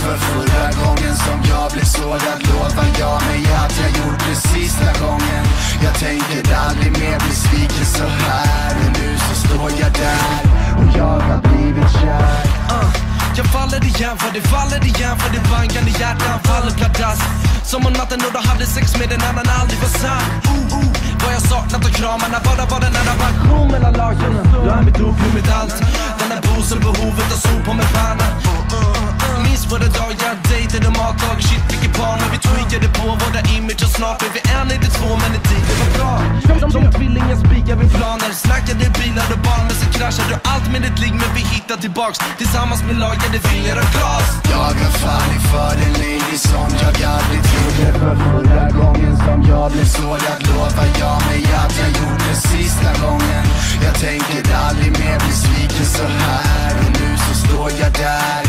för förra gången som jag blev sårad. Lovar jag mig att jag gjort det sista gången. Jag tänker aldrig mer bli sviken så här. Och nu så står jag där och jag har blivit kär. Jag faller igen för det faller igen för det bankande hjärtan faller pladask. Som om natten då du hade sex med en annan aldrig var sann. Vad jag saknat av kramarna, bara var den enda passion mellan lagen. Du är mitt opium, mitt allt. Den här bosen, behovet av sol på min panna. Minns på det dag jag dejtade matlag. Shit vilket par när vi tweakade på våra image. Och snart är vi en, inte två, men i tid det var bra. Som tvillingen spikar vi planer. Snackade bilar och barn, men så kraschade allt med ditt ligg. Men vi hittar tillbaks tillsammans med lagade finger och glas. Jag har fallit för en lady som jag aldrig trodde. För förra gången som jag blev sårad. Lovar jag mig att jag gjort det sista gången. Jag tänker aldrig mer bli sviken så här. Och nu så står jag där